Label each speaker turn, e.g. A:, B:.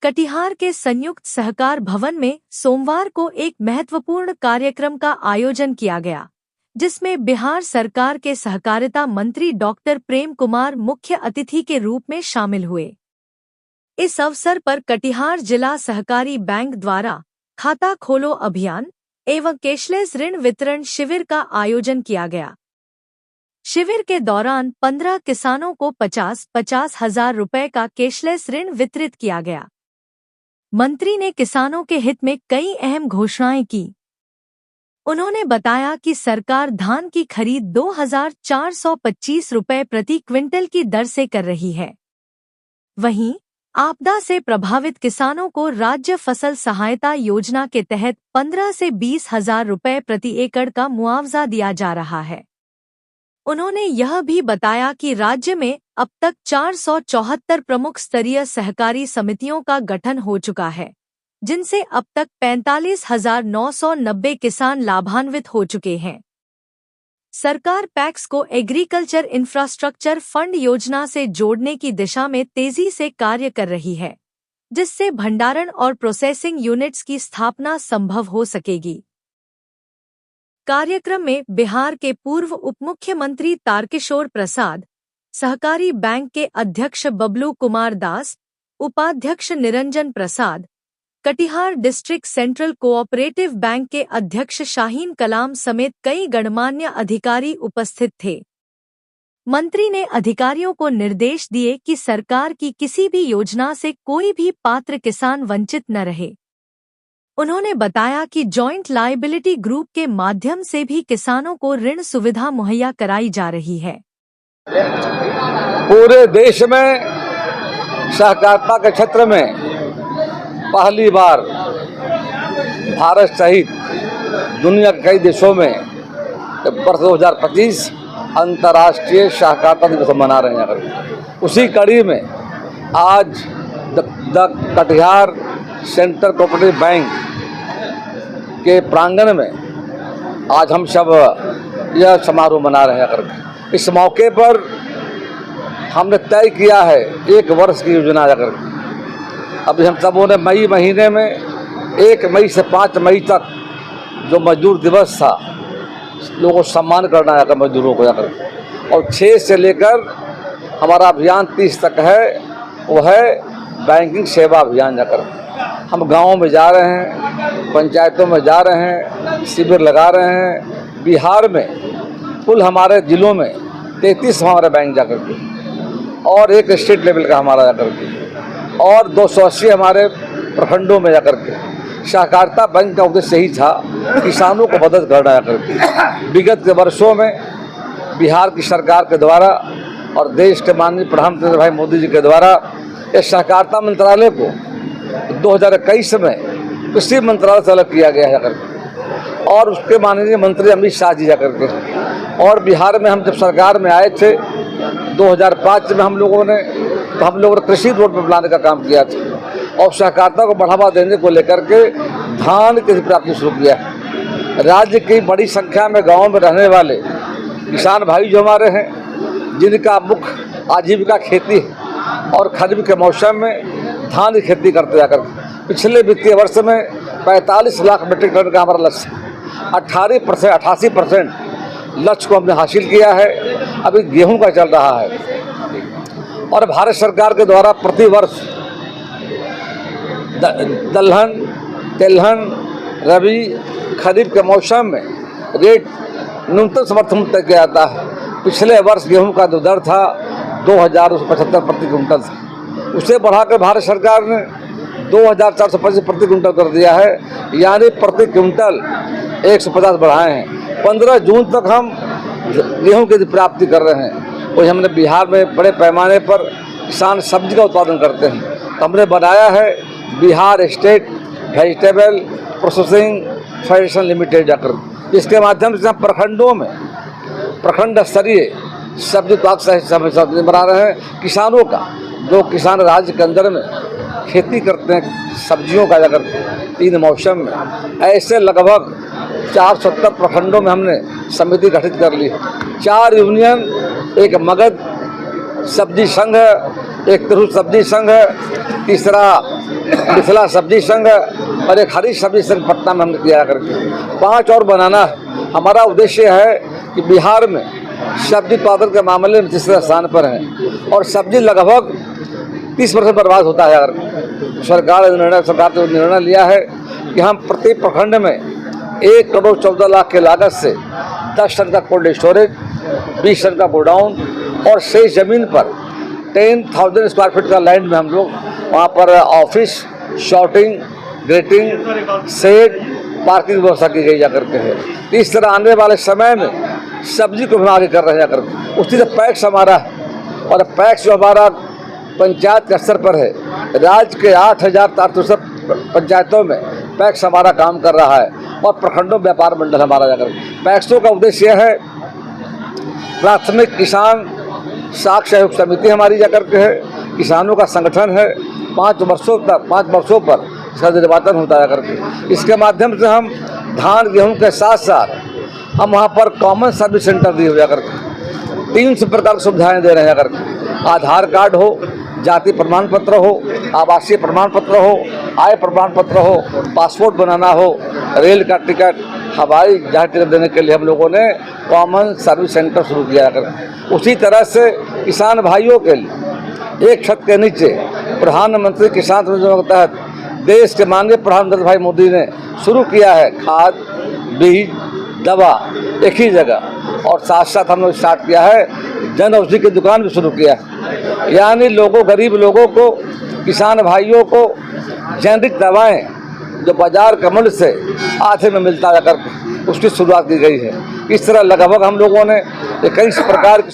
A: कटिहार के संयुक्त सहकार भवन में सोमवार को एक महत्वपूर्ण कार्यक्रम का आयोजन किया गया, जिसमें बिहार सरकार के सहकारिता मंत्री डॉक्टर प्रेम कुमार मुख्य अतिथि के रूप में शामिल हुए। इस अवसर पर कटिहार जिला सहकारी बैंक द्वारा खाता खोलो अभियान एवं कैशलेस ऋण वितरण शिविर का आयोजन किया गया। शिविर के दौरान 15 किसानों को 50-50 हजार रुपए का कैशलेस ऋण वितरित किया गया। मंत्री ने किसानों के हित में कई अहम घोषणाएं की। उन्होंने बताया कि सरकार धान की खरीद 2425 रुपए प्रति क्विंटल की दर से कर रही है। वहीं आपदा से प्रभावित किसानों को राज्य फसल सहायता योजना के तहत 15 से 20 हजार रुपए प्रति एकड़ का मुआवजा दिया जा रहा है। उन्होंने यह भी बताया कि राज्य में अब तक 474 प्रमुख स्तरीय सहकारी समितियों का गठन हो चुका है, जिनसे अब तक 45,990 किसान लाभान्वित हो चुके हैं। सरकार पैक्स को एग्रीकल्चर इंफ्रास्ट्रक्चर फंड योजना से जोड़ने की दिशा में तेजी से कार्य कर रही है, जिससे भंडारण और प्रोसेसिंग यूनिट्स की स्थापना संभव हो सकेगी। कार्यक्रम में बिहार के पूर्व उपमुख्यमंत्री तारकिशोर प्रसाद, सहकारी बैंक के अध्यक्ष बबलू कुमार दास, उपाध्यक्ष Niranjan Prasad, Katihar district central cooperative bank के अध्यक्ष शाहीन कलाम समेत कई गणमान्य अधिकारी उपस्थित थे। मंत्री ने अधिकारियों को निर्देश दिए कि सरकार की किसी भी योजना से कोई भी पात्र किसान वंचित न रहे। उन्होंने बताया कि जॉइंट लायबिलिटी ग्रुप के माध्यम से भी किसानों को ऋण सुविधा मुहैया कराई जा रही है।
B: पूरे देश में सहकारिता के क्षेत्र में पहली बार भारत सहित दुनिया के कई देशों में वर्ष 2025 अंतर्राष्ट्रीय सहकारिता दिवस मना रहे हैं। उसी कड़ी में आज the Katihar central cooperative bank के प्रांगण में आज हम सब यह समारोह मना रहे हैं। इस मौके पर हमने तय किया है 1 वर्ष की योजना करके। अभी हम सबों ने मई महीने में 1 मई से 5 मई तक जो मजदूर दिवस था, लोगों को सम्मान करना है मजदूरों को जाकर, और 6 से लेकर हमारा अभियान 30 तक है, वो है बैंकिंग सेवा अभियान जाकर। हम गाँव में जा रहे हैं, पंचायतों में जा रहे हैं, शिविर लगा रहे हैं। बिहार में कुल हमारे जिलों में 33 हमारे बैंक जाकर के, और एक स्टेट लेवल का हमारा जाकर के, और 280 हमारे प्रखंडों में जाकर के। सहकारिता बैंक का उद्देश्य यही था, किसानों को मदद करना जाकर के। विगत के वर्षों में बिहार की सरकार के द्वारा और देश के माननीय प्रधानमंत्री भाई मोदी जी के द्वारा इस सहकारिता मंत्रालय को 2021 में कृषि मंत्रालय से अलग किया गया है जाकर के, और उसके माननीय मंत्री अमित शाह जी जाकर के। और बिहार में हम जब सरकार में आए थे 2005 में हम लोगों ने कृषि रोड पर बनाने का काम किया था, और सहकारिता को बढ़ावा देने को लेकर के धान की प्राप्ति शुरू किया है। राज्य की बड़ी संख्या में गाँव में रहने वाले किसान भाई जो हमारे हैं, जिनका मुख्य आजीविका खेती है, और खरीफ के मौसम में धान की खेती करते जाकर पिछले वित्तीय वर्ष में 45 लाख मीट्रिक टन का हमारा लक्ष्य, 88% लक्ष्य को हमने हासिल किया है। अभी गेहूं का चल रहा है, और भारत सरकार के द्वारा प्रतिवर्ष दलहन, तेलहन, रबी, खरीफ के मौसम में रेट न्यूनतम समर्थन तय किया जाता है। पिछले वर्ष गेहूं का जो दर था 2,275 प्रति क्विंटल था, उसे बढ़ाकर भारत सरकार ने 2,425 प्रति क्विंटल कर दिया है, यानी प्रति क्विंटल 150 बढ़ाए हैं। 15 जून तक हम गेहूं की प्राप्ति कर रहे हैं। वही हमने बिहार में बड़े पैमाने पर किसान सब्जी का उत्पादन करते हैं, तो हमने बनाया है Bihar state vegetable processing federation limited जाकर, जिसके माध्यम से हम प्रखंडों में प्रखंड स्तरीय सब्जी उत्पादन बना रहे हैं। किसानों का, जो किसान राज्य के अंदर में खेती करते हैं सब्जियों का जाकर 3 मौसम में, ऐसे लगभग 470 प्रखंडों में हमने समिति गठित कर ली। 4 यूनियन, एक मगध सब्जी संघ, एक तिरहुत सब्जी संघ, तीसरा मिथिला सब्जी संघ और एक हरी सब्जी संघ पटना में हमने किया करके 5 और बनाना। हमारा उद्देश्य है कि बिहार में सब्जी उत्पादन के मामले में तीसरे स्थान पर है और सब्जी लगभग 30% बर्बाद होता है। अगर सरकार ने निर्णय लिया है कि हम प्रति प्रखंड में 1 करोड़ 14 लाख के लागत से 10 टन का कोल्ड स्टोरेज, 20 टन का गोडाउन और शेष जमीन पर 10,000 स्क्वायर फीट का लैंड में हम लोग वहाँ पर office, sorting, grating, shed, parking व्यवस्था की गई जाकर के है। इस तरह आने वाले समय में सब्जी को हम आगे कर रहे हैं जाकर। उसी तरह पैक्स हमारा, और पैक्स जो हमारा पंचायत के स्तर पर है, राज्य के 8,400 पंचायतों में पैक्स हमारा काम कर रहा है और प्रखंडों व्यापार मंडल हमारा जाकर। पैक्सों का उद्देश्य है प्राथमिक किसान साख सहयोग समिति हमारी जाकर के है, किसानों का संगठन है। 5 वर्षों पर इसका निर्वाचन होता है करके। इसके माध्यम से हम धान गेहूं के साथ साथ हम वहाँ पर कॉमन सर्विस सेंटर दिए हुए करके 300 प्रकार की सुविधाएँ दे रहे हैं करके। आधार कार्ड हो, जाति प्रमाण पत्र हो, आवासीय प्रमाण पत्र हो, आय प्रमाण पत्र हो, पासपोर्ट बनाना हो, रेल का टिकट, हवाई जहाज टिकट देने के लिए हम लोगों ने कॉमन सर्विस सेंटर शुरू किया कर। उसी तरह से किसान भाइयों के लिए एक छत के नीचे प्रधानमंत्री किसान योजना के तहत देश के माननीय प्रधानमंत्री भाई मोदी ने शुरू किया है खाद, बीज, दवा एक ही जगह। और साथ साथ हम लोग स्टार्ट किया है जन औषधि की दुकान भी शुरू किया है, यानी लोगों, गरीब लोगों को, किसान भाइयों को जेनरिक दवाएं जो बाजार के मूल्य से आधे में मिलता है कर उसकी शुरुआत की गई है। इस तरह लगभग हम लोगों ने 21 प्रकार की